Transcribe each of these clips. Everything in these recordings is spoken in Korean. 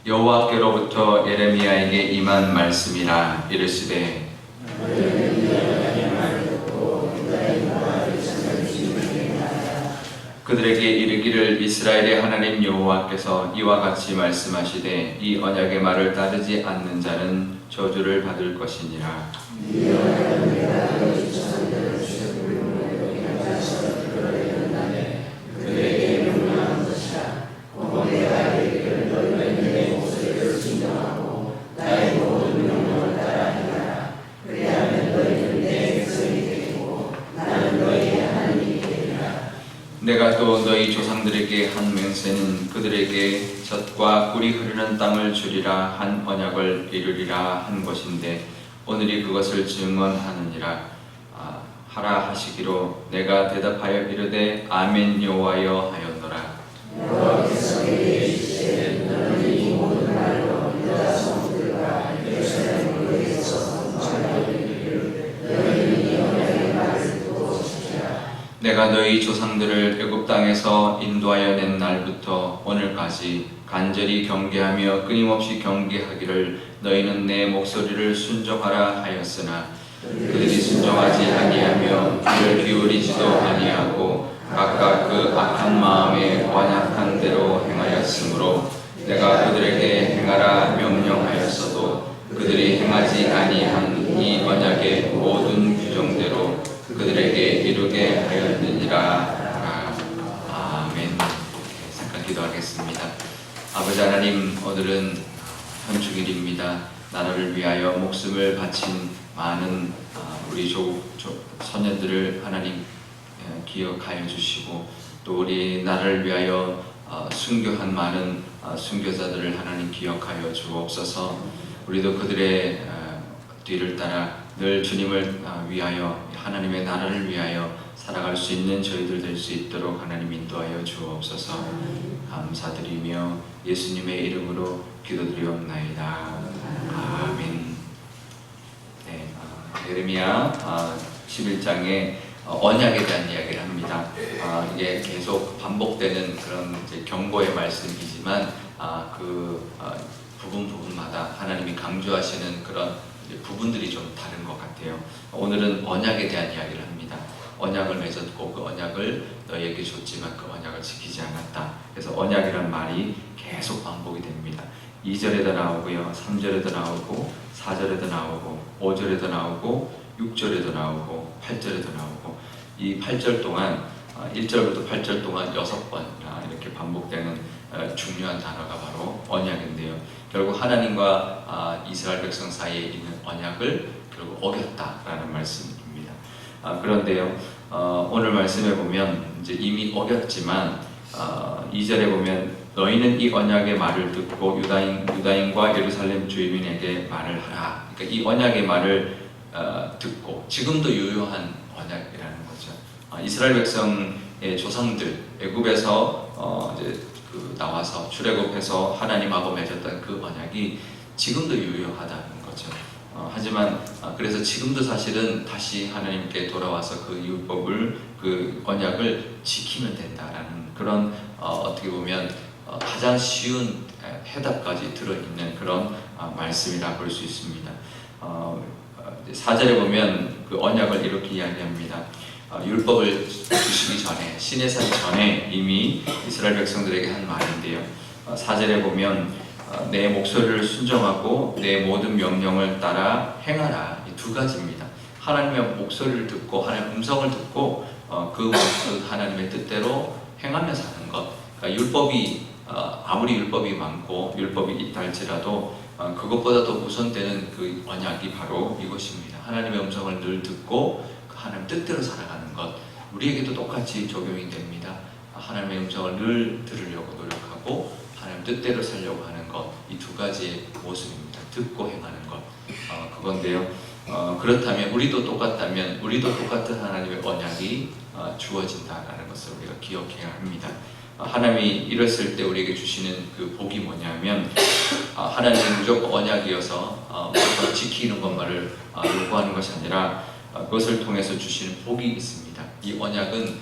여호와께로부터 예레미야에게 임한 말씀이라. 이르시되 그들에게 이르기를 이스라엘의 하나님 여호와께서 이와 같이 말씀하시되 이 언약의 말을 따르지 않는 자는 저주를 받을 것이니라. 내가 또 너희 조상들에게 한 맹세는 그들에게 젖과 꿀이 흐르는 땅을 주리라 한 언약을 이루리라 한 것인데 오늘이 그것을 증언하느니라. 하라 하시기로 내가 대답하여 이르되 아멘 여호와여 하였노라. 여호와께서 내게 이르시되 너는 이 모든 말로 유다 성들과 예루살렘에게서 선포하리니 너희는 이 언약의 말을 듣고 지키라. 내가 너희 조상들을 애굽 땅에서 인도하여 낸 날부터 오늘까지 간절히 경계하며 끊임없이 경계하기를 너희는 내 목소리를 순종하라 하였으나 그들이 순종하지 아니하며 귀를 기울이지도 아니하고 각각 그 악한 마음에 완악한 대로 행하였으므로 내가 그들에게 행하라 명령하였어도 그들이 행하지 아니한 이 언약의 모든 규정대로 그들에게 이루게 하였느니라. 아멘. 잠깐 기도하겠습니다. 아버지 하나님, 오늘은 현충일입니다. 나라를 위하여 목숨을 바친 많은 우리 소년들을 하나님 기억하여 주시고 또 우리 나라를 위하여 순교한 많은 순교자들을 하나님 기억하여 주옵소서. 우리도 그들의 뒤를 따라 늘 주님을 위하여 하나님의 나라를 위하여 살아갈 수 있는 저희들 될 수 있도록 하나님 인도하여 주옵소서. 감사드리며 예수님의 이름으로 기도드리옵나이다. 아멘. 네, 예레미야 11장에 언약에 대한 이야기를 합니다. 이게 계속 반복되는 그런 이제 경고의 말씀이지만 부분마다 하나님이 강조하시는 그런 부분들이 좀 다른 것 같아요. 오늘은 언약에 대한 이야기를 합니다. 언약을 맺었고 그 언약을 너희에게 줬지만 그 언약을 지키지 않았다. 그래서 언약이란 말이 계속 반복이 됩니다. 2절에도 나오고요, 3절에도 나오고 4절에도 나오고 5절에도 나오고 6절에도 나오고 8절에도 나오고 이 8절 동안 1절부터 8절 동안 6번 이렇게 반복되는 중요한 단어가 바로 언약인데요. 결국 하나님과 이스라엘 백성 사이에 있는 언약을 결국 어겼다라는 말씀입니다. 그런데요, 오늘 말씀에 보면 이제 이미 어겼지만 2절에 보면 너희는 이 언약의 말을 듣고 유다인과 예루살렘 주민에게 말을 하라. 그러니까 이 언약의 말을 듣고 지금도 유효한 언약이라는 거죠. 이스라엘 백성의 조상들 애굽에서 이제 나와서 출애굽해서 하나님하고 맺었던 그 언약이 지금도 유효하다는 거죠. 하지만 그래서 지금도 사실은 다시 하나님께 돌아와서 그 율법을 그 언약을 지키면 된다라는 그런 어떻게 보면 가장 쉬운 해답까지 들어있는 그런 말씀이라 볼 수 있습니다. 4절에 보면 그 언약을 이렇게 이야기합니다. 율법을 주시기 전에 시내산 전에 이미 이스라엘 백성들에게 한 말인데요. 4절에 보면 내 목소리를 순종하고 내 모든 명령을 따라 행하라. 이 두 가지입니다. 하나님의 목소리를 듣고 하나님의 음성을 듣고 그 하나님의 뜻대로 행하며 사는 것. 그러니까 율법이 아무리 율법이 많고 율법이 있다 할지라도 그것보다 더 우선되는 그 언약이 바로 이것입니다. 하나님의 음성을 늘 듣고 하나님 뜻대로 살아가는 것. 우리에게도 똑같이 적용이 됩니다. 하나님의 음성을 늘 들으려고 노력하고 하나님 뜻대로 살려고 하는 것. 이 두 가지의 모습입니다. 듣고 행하는 것. 그건데요. 그렇다면 우리도 똑같다면 우리도 똑같은 하나님의 언약이 주어진다라는 것을 우리가 기억해야 합니다. 하나님이 이랬을 때 우리에게 주시는 그 복이 뭐냐면 하나님은 무조건 언약이어서 무조건 지키는 것만을 요구하는 것이 아니라 그것을 통해서 주시는 복이 있습니다. 이 언약은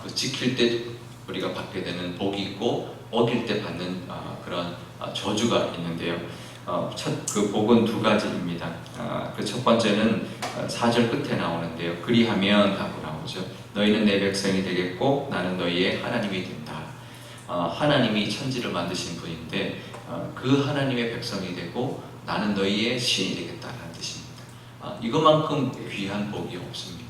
그 지킬 때 우리가 받게 되는 복이 있고 어길 때 받는 그런 저주가 있는데요. 그 복은 두 가지입니다. 그 첫 번째는 4절 끝에 나오는데요. 그리하면 하고 나오죠. 너희는 내 백성이 되겠고 나는 너희의 하나님이 된다. 하나님이 천지를 만드신 분인데 그 하나님의 백성이 되고 나는 너희의 신이 되겠다는 뜻입니다. 이것만큼 귀한 복이 없습니다.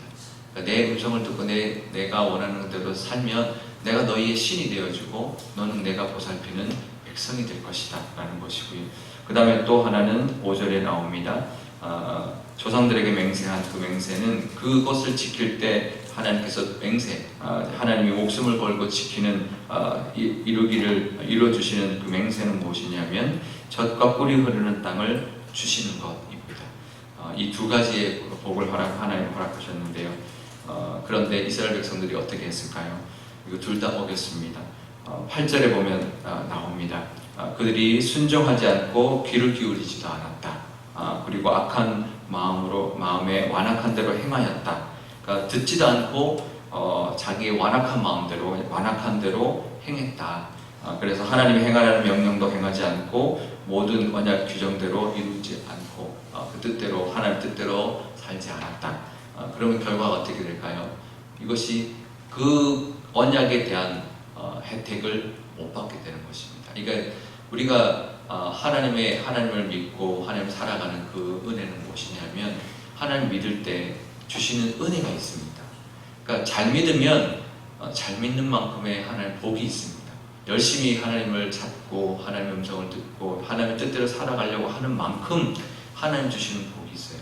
그러니까 내 음성을 듣고 내가 원하는 대로 살면 내가 너희의 신이 되어주고 너는 내가 보살피는 백성이 될 것이다 라는 것이고요. 그 다음에 또 하나는 5절에 나옵니다. 조상들에게 맹세한 그 맹세는 그것을 지킬 때 하나님께서 하나님이 목숨을 걸고 지키는 이루어주시는 그 맹세는 무엇이냐면 젖과 꿀이 흐르는 땅을 주시는 것입니다. 이 두 가지의 복을 하나님 허락하셨는데요. 그런데 이스라엘 백성들이 어떻게 했을까요? 이거 둘 다 어겼습니다. 8절에 보면 나옵니다. 그들이 순종하지 않고 귀를 기울이지도 않았다. 그리고 악한 마음에 완악한 대로 행하였다. 그러니까 듣지도 않고 자기의 완악한 대로 행했다. 그래서 하나님이 행하라는 명령도 행하지 않고 모든 언약 규정대로 이루지 않고 그 뜻대로 하나님 뜻대로 살지 않았다. 그러면 결과가 어떻게 될까요? 이것이 그 언약에 대한 혜택을 못 받게 되는 것입니다. 그러니까 우리가 하나님을 믿고 하나님을 살아가는 그 은혜는 무엇이냐면 하나님 믿을 때 주시는 은혜가 있습니다. 그러니까 잘 믿으면 잘 믿는 만큼의 하나님 복이 있습니다. 열심히 하나님을 찾고 하나님의 음성을 듣고 하나님의 뜻대로 살아가려고 하는 만큼 하나님 주시는 복이 있어요.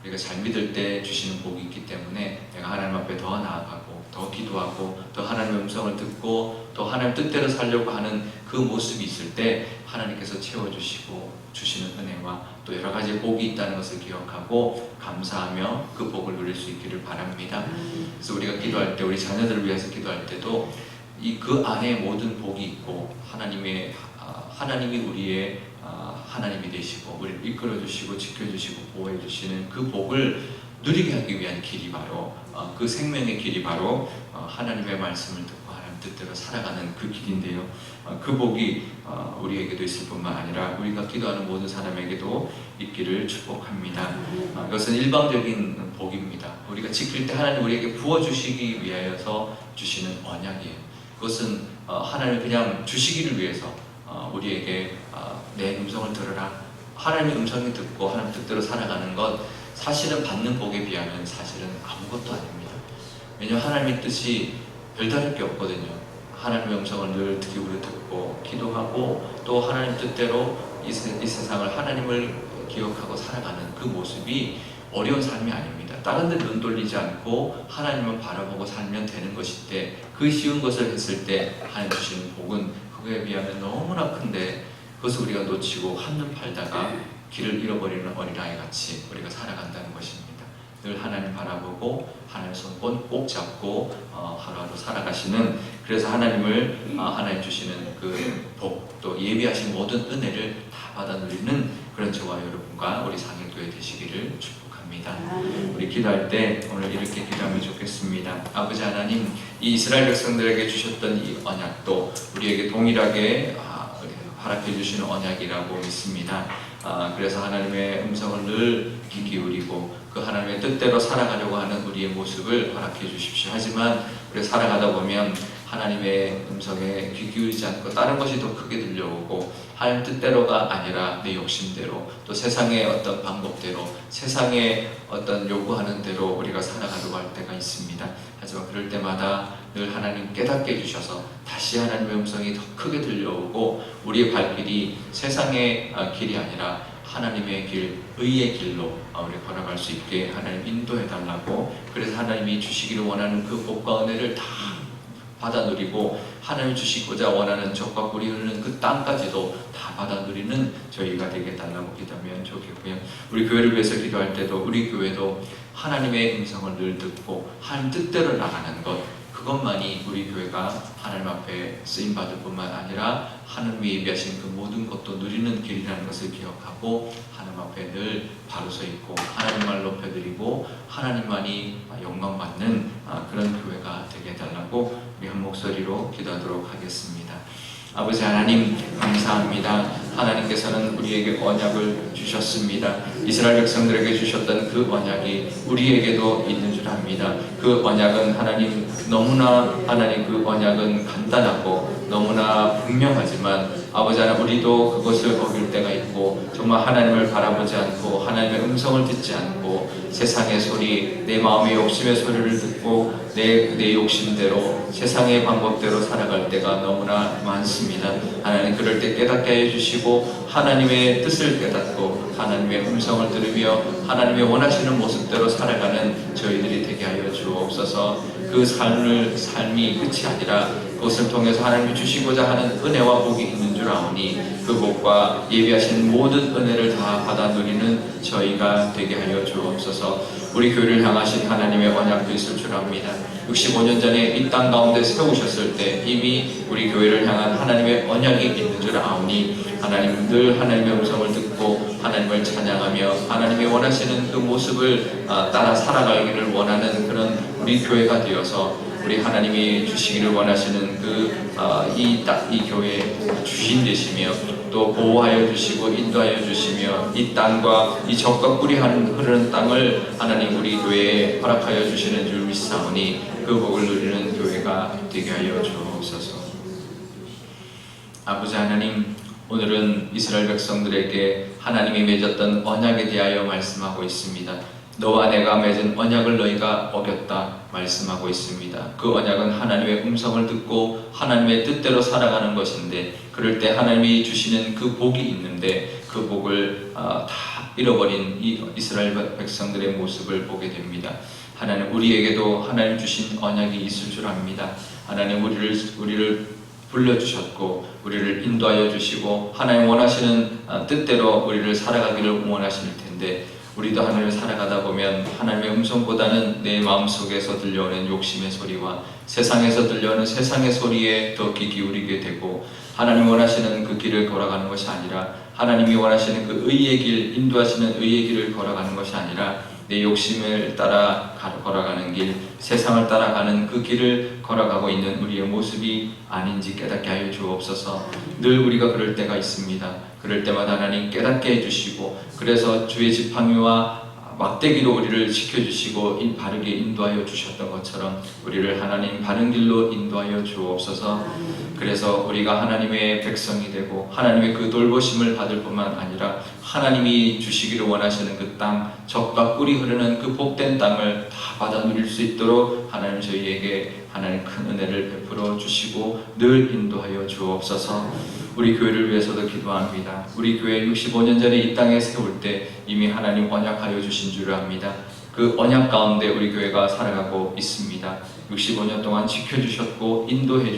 우리가 잘 믿을 때 주시는 복이 있기 때문에 내가 하나님 앞에 더 나아가고 더 기도하고 또 하나님의 음성을 듣고 또 하나님 뜻대로 살려고 하는 그 모습이 있을 때 하나님께서 채워주시고 주시는 은혜와 또 여러 가지 복이 있다는 것을 기억하고 감사하며 그 복을 누릴 수 있기를 바랍니다. 그래서 우리가 기도할 때 우리 자녀들을 위해서 기도할 때도 그 안에 모든 복이 있고 하나님이 우리의 하나님이 되시고 우리를 이끌어주시고 지켜주시고 보호해주시는 그 복을 누리게 하기 위한 길이 바로 그 생명의 길이 바로 하나님의 말씀을 듣고 하나님 뜻대로 살아가는 그 길인데요. 그 복이 우리에게도 있을 뿐만 아니라 우리가 기도하는 모든 사람에게도 있기를 축복합니다. 이것은 일방적인 복입니다. 우리가 지킬 때 하나님 우리에게 부어주시기 위하여서 주시는 언약이에요. 그것은 하나님 그냥 주시기를 위해서 우리에게 내 음성을 들으라. 하나님의 음성을 듣고 하나님 뜻대로 살아가는 것 사실은 받는 복에 비하면 사실은 아무것도 아닙니다. 왜냐하면 하나님의 뜻이 별다를 게 없거든요. 하나님의 음성을 늘 귀로 듣고 기도하고 또 하나님 뜻대로 이 세상을 하나님을 기억하고 살아가는 그 모습이 어려운 삶이 아닙니다. 다른 데 눈 돌리지 않고 하나님을 바라보고 살면 되는 것인데 그 쉬운 것을 했을 때 하나님 주시는 복은 그거에 비하면 너무나 큰데 그것을 우리가 놓치고 한눈 팔다가 길을 잃어버리는 어린아이 같이 우리가 살아간다는 것입니다. 늘 하나님 바라보고 하나님 손 꼭 잡고 하루하루 살아가시는 그래서 하나님 주시는 그 복 또 예비하신 모든 은혜를 다 받아 누리는 그런 저와 여러분과 우리 상일교회 되시기를 축복합니다. 우리 기도할 때 오늘 이렇게 기도하면 좋겠습니다. 아버지 하나님, 이 이스라엘 백성들에게 주셨던 이 언약도 우리에게 동일하게 허락해 주시는 언약이라고 믿습니다. 그래서 하나님의 음성을 늘 귀 기울이고 그 하나님의 뜻대로 살아가려고 하는 우리의 모습을 허락해 주십시오. 하지만 우리가 살아가다 보면 하나님의 음성에 귀 기울이지 않고 다른 것이 더 크게 들려오고 하나님 뜻대로가 아니라 내 욕심대로 또 세상의 어떤 방법대로 세상의 어떤 요구하는 대로 우리가 살아가려고 할 때가 있습니다. 하지만 그럴 때마다 늘 하나님 깨닫게 해주셔서 다시 하나님의 음성이 더 크게 들려오고 우리의 발길이 세상의 길이 아니라 하나님의 길, 의의 길로 우리 걸어갈 수 있게 하나님 인도해달라고 그래서 하나님이 주시기를 원하는 그 복과 은혜를 다 받아 누리고 하나님 주시고자 원하는 젖과 꿀이 흐르는 그 땅까지도 다 받아 누리는 저희가 되게 달라고 기도하면 좋겠고요. 우리 교회를 위해서 기도할 때도 우리 교회도 하나님의 음성을 늘 듣고 하나님 뜻대로 나가는 것 그것만이 우리 교회가 하나님 앞에 쓰임받을 뿐만 아니라 하나님이 예비하신 그 모든 것도 누리는 길이라는 것을 기억하고 하나님 앞에 늘 바로 서 있고 하나님만 높여드리고 하나님만이 영광받는 그런 교회가 되게 해달라고 우리 한 목소리로 기도하도록 하겠습니다. 아버지 하나님 감사합니다. 하나님께서는 우리에게 언약을 주셨습니다. 이스라엘 백성들에게 주셨던 그 언약이 우리에게도 있는 줄 압니다. 그 언약은 하나님 너무나 하나님 그 언약은 간단하고 너무나 분명하지만 아버지 하나님 우리도 그것을 어길 때가 있고 정말 하나님을 바라보지 않고 하나님의 음성을 듣지 않고 세상의 소리 내 마음의 욕심의 소리를 듣고 내 욕심대로 세상의 방법대로 살아갈 때가 너무나 많습니다. 하나님 그럴 때 깨닫게 해주시고 하나님의 뜻을 깨닫고 하나님의 음성을 들으며 하나님의 원하시는 모습대로 살아가는 저희들이 되게 하여 주옵소서. 그 삶이 끝이 아니라 그것을 통해서 하나님이 주시고자 하는 은혜와 복이 있는 줄 아오니 그 복과 예비하신 모든 은혜를 다 받아 누리는 저희가 되게 하여 주옵소서. 우리 교회를 향하신 하나님의 언약도 있을 줄 압니다. 65년 전에 이 땅 가운데 세우셨을 때 이미 우리 교회를 향한 하나님의 언약이 있는 줄 아오니 하나님 늘 하나님의 음성을 듣고 하나님을 찬양하며 하나님이 원하시는 그 모습을 따라 살아가기를 원하는 그런 우리 교회가 되어서 우리 하나님이 주시기를 원하시는 이 교회의 주인 되시며 또 보호하여 주시고 인도하여 주시며 이 땅과 이 적과 꿀이 흐르는 땅을 하나님 우리 교회에 허락하여 주시는 줄 믿사오니 그 복을 누리는 교회가 되게 하여 주옵소서. 아버지 하나님 오늘은 이스라엘 백성들에게 하나님이 맺었던 언약에 대하여 말씀하고 있습니다. 너와 내가 맺은 언약을 너희가 어겼다 말씀하고 있습니다. 그 언약은 하나님의 음성을 듣고 하나님의 뜻대로 살아가는 것인데 그럴 때 하나님이 주시는 그 복이 있는데 그 복을 다 잃어버린 이 이스라엘 백성들의 모습을 보게 됩니다. 하나님 우리에게도 하나님 주신 언약이 있을 줄 압니다. 하나님 우리를 불러주셨고 우리를 인도하여 주시고 하나님 원하시는 뜻대로 우리를 살아가기를 원하실 텐데 우리도 하나님을 살아가다 보면 하나님의 음성보다는 내 마음속에서 들려오는 욕심의 소리와 세상에서 들려오는 세상의 소리에 더 귀 기울이게 되고 하나님 원하시는 그 길을 걸어가는 것이 아니라 하나님이 원하시는 그 의의 길, 인도하시는 의의 길을 걸어가는 것이 아니라 내 욕심을 따라 걸어가는 길, 세상을 따라가는 그 길을 걸어가고 있는 우리의 모습이 아닌지 깨닫게 하여 주옵소서. 늘 우리가 그럴 때가 있습니다. 그럴 때마다 하나님 깨닫게 해주시고 그래서 주의 지팡이와 막대기로 우리를 지켜주시고 바르게 인도하여 주셨던 것처럼 우리를 하나님 바른 길로 인도하여 주옵소서. 그래서 우리가 하나님의 백성이 되고 하나님의 그 돌보심을 받을 뿐만 아니라 하나님이 주시기를 원하시는 그 땅, 적과 꿀이 흐르는 그 복된 땅을 다 받아 누릴 수 있도록 하나님 저희에게 하나님 큰 은혜를 베풀어 주시고 늘 인도하여 주옵소서. 우리 교회를 위해서도 기도합니다. 우리 교회 65년 전에 이 땅에 세울 때 이미 하나님 언약하여 주신 줄 압니다. 그 언약 가운데 우리 교회가 살아가고 있습니다. 65년 동안 지켜주셨고 인도해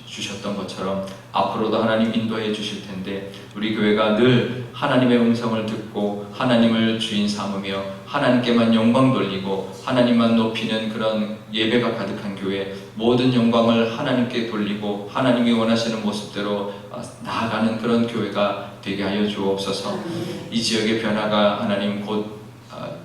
주셨던 것처럼 앞으로도 하나님 인도해 주실 텐데 우리 교회가 늘 하나님의 음성을 듣고 하나님을 주인 삼으며 하나님께만 영광 돌리고 하나님만 높이는 그런 예배가 가득한 교회, 모든 영광을 하나님께 돌리고 하나님이 원하시는 모습대로 나아가는 그런 교회가 되게 하여 주옵소서. 이 지역의 변화가 하나님 곧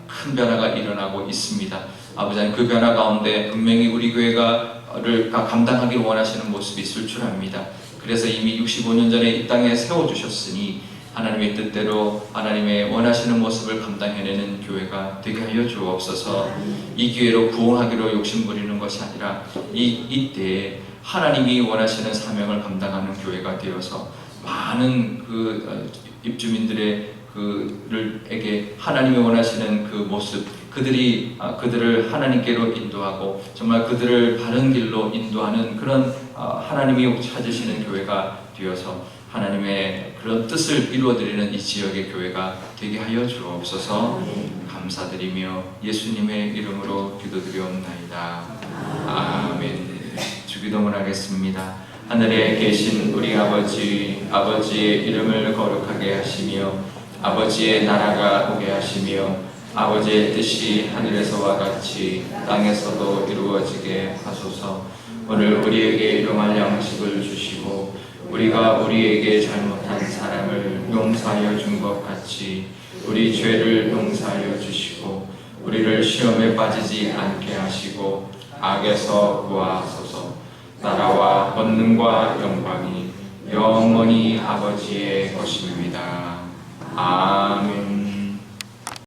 큰 변화가 일어나고 있습니다. 아버지 하나님 그 변화 가운데 분명히 우리 교회가 감당하길 원하시는 모습이 있을 줄 압니다. 그래서 이미 65년 전에 이 땅에 세워주셨으니 하나님의 뜻대로 하나님의 원하시는 모습을 감당해내는 교회가 되게 하여 주옵소서. 이 기회로 부흥하기로 욕심부리는 것이 아니라 이때에 하나님이 원하시는 사명을 감당하는 교회가 되어서 많은 그 입주민들의 그들에게 하나님이 원하시는 그 모습, 그들을 하나님께로 인도하고 정말 그들을 바른 길로 인도하는 그런 하나님이 찾으시는 교회가 되어서 하나님의 그런 뜻을 이루어드리는 이 지역의 교회가 되게 하여 주옵소서. 감사드리며 예수님의 이름으로 기도드리옵나이다. 아멘. 주기도문 하겠습니다. 하늘에 계신 우리 아버지의 이름을 거룩하게 하시며 아버지의 나라가 오게 하시며 아버지의 뜻이 하늘에서와 같이 땅에서도 이루어지게 하소서. 오늘 우리에게 일용할 양식을 주시고 우리가 우리에게 잘못한 사람을 용서하여 준 것 같이 우리 죄를 용서하여 주시고 우리를 시험에 빠지지 않게 하시고 악에서 구하소서. 나라와 권능과 영광이 영원히 아버지의 것입니다. 아멘.